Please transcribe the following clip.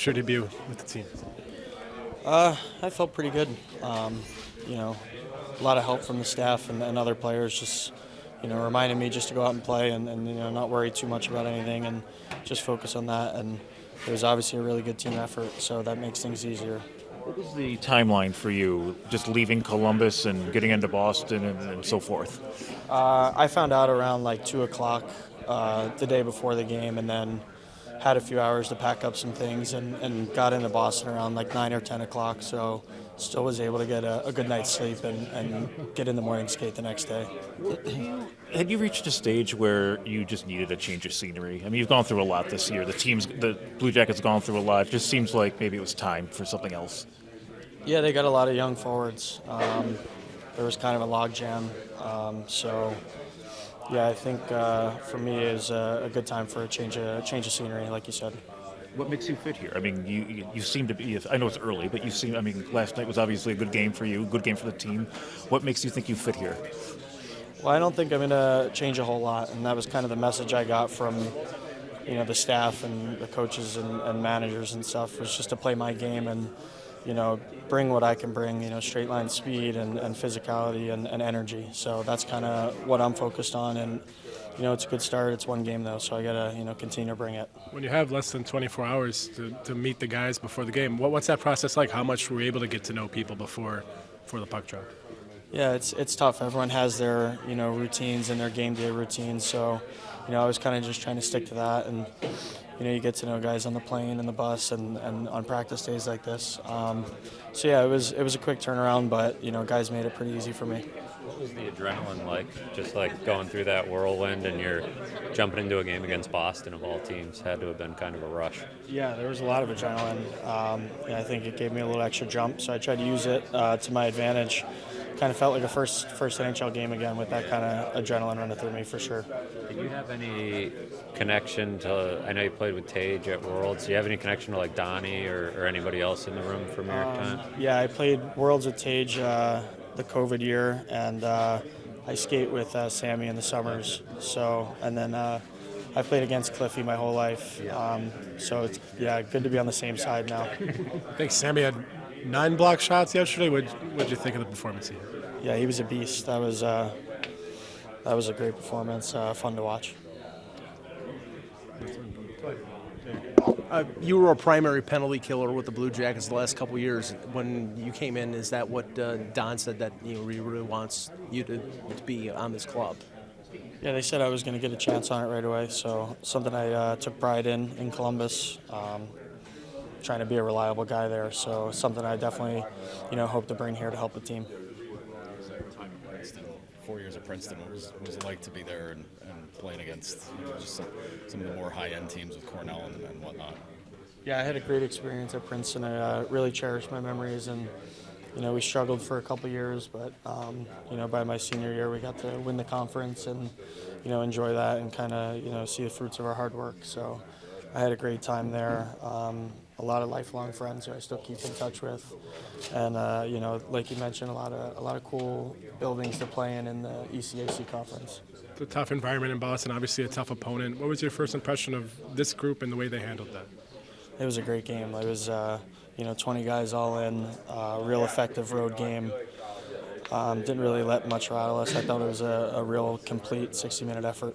Your debut with the team? I felt pretty good. You know, a lot of help from the staff and other players just, reminded me just to go out and play and not worry too much about anything and just focus on that. And it was obviously a really good team effort, so that makes things easier. What was the timeline for you, just leaving Columbus and getting into Boston and so forth? I found out around like 2 o'clock the day before the game, and then had a few hours to pack up some things and got into Boston around like 9 or 10 o'clock. So still was able to get a good night's sleep and get in the morning skate the next day. Had you reached a stage where you just needed a change of scenery? I mean, you've gone through a lot this year. The Blue Jackets have gone through a lot. It just seems like maybe it was time for something else. Yeah, they got a lot of young forwards. There was kind of a log jam. So, yeah, I think for me it was a good time for a change of scenery, like you said. What makes you fit here? I mean, you seem to be. I know it's early, but you seem. I mean, last night was obviously a good game for you, good game for the team. What makes you think you fit here? Well, I don't think I'm going to change a whole lot, and that was kind of the message I got from the staff and the coaches and managers and stuff, was just to play my game and bring what I can bring, straight line speed and physicality and energy. So that's kind of what I'm focused on, and it's a good start. It's one game though, so I gotta continue to bring it. When you have less than 24 hours to meet the guys before the game, what's that process like? How much were you able to get to know people before the puck drop? Yeah, it's tough. Everyone has their routines and their game day routines. So I was kind of just trying to stick to that, and you get to know guys on the plane and the bus and on practice days like this. So yeah, it was a quick turnaround, but guys made it pretty easy for me. What was the adrenaline like, just like going through that whirlwind and you're jumping into a game against Boston of all teams? Had to have been kind of a rush. Yeah, there was a lot of adrenaline. I think it gave me a little extra jump, so I tried to use it to my advantage. Kind of felt like a first NHL game again with that kind of adrenaline running through me for sure. Did you have any connection to, I know you played with Tage at Worlds, do you have any connection to like Donnie or anybody else in the room from your time? Yeah, I played Worlds with Tage the COVID year, and I skate with Sammy in the summers. So, and then I played against Cliffy my whole life. So it's good to be on the same side now. I think Sammy had 9 block shots yesterday. What'd you think of the performance here? Yeah, he was a beast. That was a great performance. Fun to watch. You were a primary penalty killer with the Blue Jackets the last couple of years. When you came in, is that what Don said, that he really wants you to be on this club? Yeah, they said I was going to get a chance on it right away, so something I took pride in Columbus, trying to be a reliable guy there. So something I definitely hope to bring here to help the team. Time at Princeton, 4 years at Princeton. What was it like to be there and playing against just some of the more high-end teams with Cornell and whatnot? Yeah, I had a great experience at Princeton. I really cherish my memories, and we struggled for a couple years, but by my senior year we got to win the conference and enjoy that and kind of see the fruits of our hard work. So I had a great time there. A lot of lifelong friends who I still keep in touch with, and like you mentioned, a lot of cool buildings to play in the ECAC conference. It's a tough environment in Boston, obviously a tough opponent. What was your first impression of this group and the way they handled that? It was a great game. It was 20 guys all in, real effective road game. Didn't really let much rattle us. I thought it was a real complete 60-minute effort.